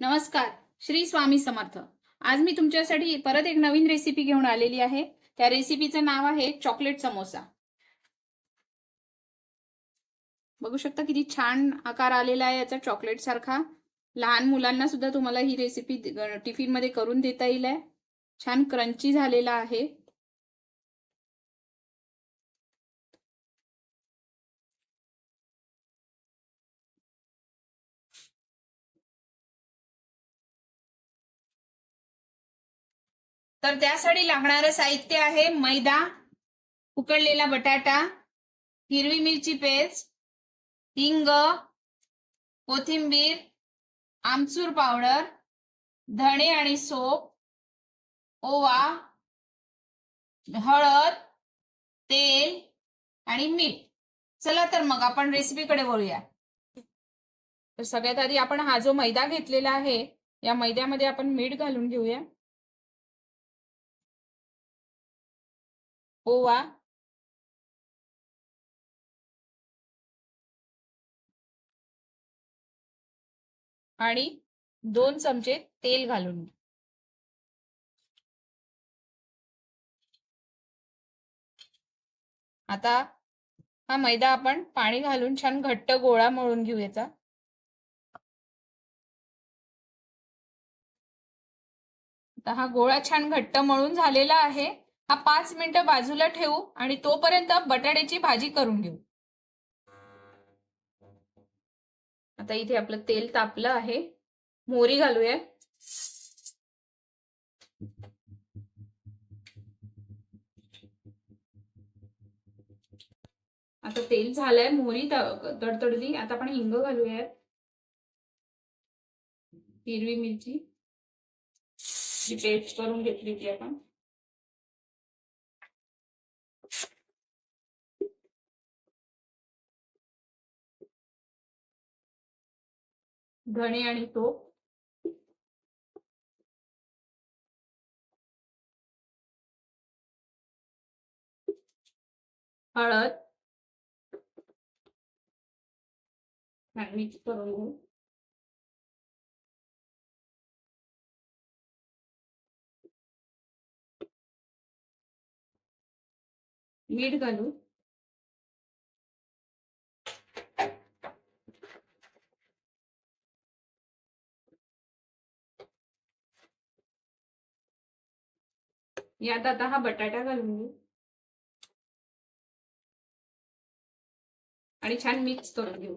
नमस्कार. श्री स्वामी समर्थ. आज मी तुमच्यासाठी परत एक नवीन रेसिपी घेऊन आलेली आहे. त्या रेसिपीचं नाव आहे चॉकलेट समोसा. बघू शकता किती छान आकार आलेला आहे याचा चॉकलेट सारखा. लहान मुलांना सुद्धा तुम्हाला ही रेसिपी टिफिन मध्ये करून देता येईल. छान क्रंची झालेला आहे. तर त्यासाठी लागणारं साहित्य आहे मैदा, उकडलेला बटाटा, हिरवी मिरची पेस्ट, हिंग, कोथिंबीर, आमचूर पावडर, धणे आणि सोप, ओवा, हळद, तेल आणि मीठ. चला तर मग आपण रेसिपीकडे वळूया. तर सगळ्यात आधी आपण हा जो मैदा घेतलेला आहे या मैद्यामध्ये आपण मीठ घालून घेऊया, ओवा, आणि 2 चमचे तेल घालून. आता हा मैदा आपण पाणी घालून छान घट्ट गोळा मळून घेऊ याचा. आता हा गोळा छान घट्ट मळून झालेला आहे. हा 5 मिनिटं बाजूला ठेवू आणि तोपर्यंत बटाट्याची भाजी करून घेऊ. आता इथे आपलं तेल तापलं आहे. मोहरी घालूया. आता तेल झालंय, मोहरी तडतडली. आता आपण हिंग घालूया, हिरवी मिरची जी पेस्ट करून घेतली ती आपण, धणे आणि तूप, हळद, मिक्स करून घेऊ. मीठ घालू. यात आता हा बटाटा घालून घेऊ आणि छान मिक्स करून घेऊ.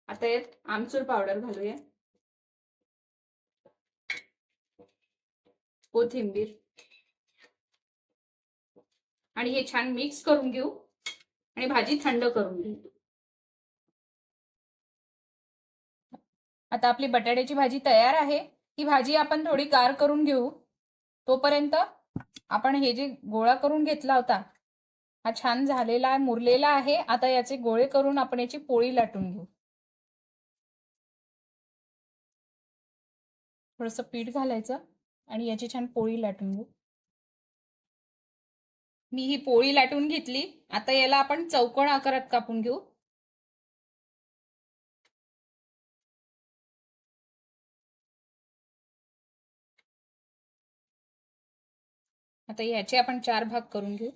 आता यात आमचूर पावडर घालूया, कोथिंबीर, आणि हे छान मिक्स करून घेऊ आणि भाजी थंड करून घेऊ. आता आपली बटाट्याची भाजी तयार आहे. ही भाजी आपण थोडी गार करून घेऊ. तोपर्यंत आपण हे जे गोळा करून घेतला होता हा छान झालेला मुरलेला आहे. आता याचे गोळे करून आपण याची पोळी लाटून घेऊ. थोडंसं पीठ घालायचं आणि याची छान पोळी लाटून घेऊ. मी ही पोळी लाटून घेतली. आता याला आपण चौकोन आकारात कापून घेऊ. आता याचे आपण 4 भाग करून घेऊ.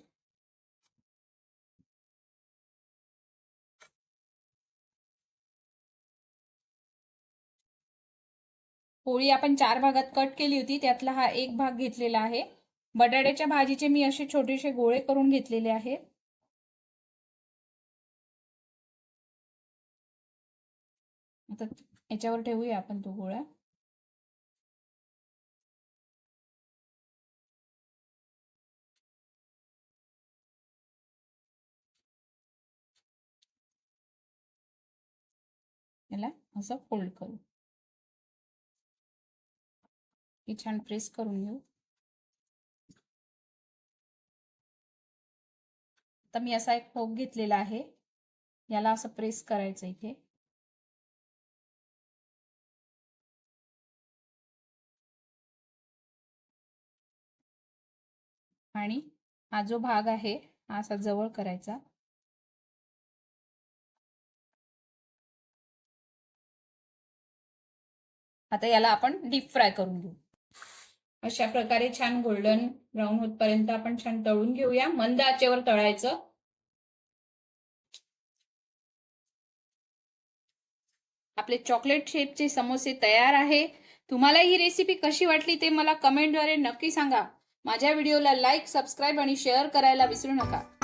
पोळी आपण 4 भागात कट केली होती, त्यातला हा एक भाग घेतलेला आहे. बटाट्याच्या भाजीचे मी असे छोटेसे गोळे करून घेतलेले आहेत. आता याच्यावर ठेवूया आपण तो गोळा. याला असं फोल्ड करू. हे छान प्रेस करून घेऊ. आता मी असा एक फोक घेतलेला आहे, याला असं प्रेस करायचं इथे. आणि हा जो भाग आहे हा असा जवळ करायचा. आता याला आपण डीप फ्राय करून घेऊ. अशा प्रकारे छान गोल्डन ब्राऊन होतपर्यंत आपण छान तळून घेऊया. मंद आचेवर तळायचं. आपले चॉकलेट शेपचे समोसे तयार आहे. तुम्हाला ही रेसिपी कशी वाटली ते मला कमेंटद्वारे नक्की सांगा. माझ्या व्हिडिओला लाईक, सबस्क्राईब आणि शेअर करायला विसरू नका.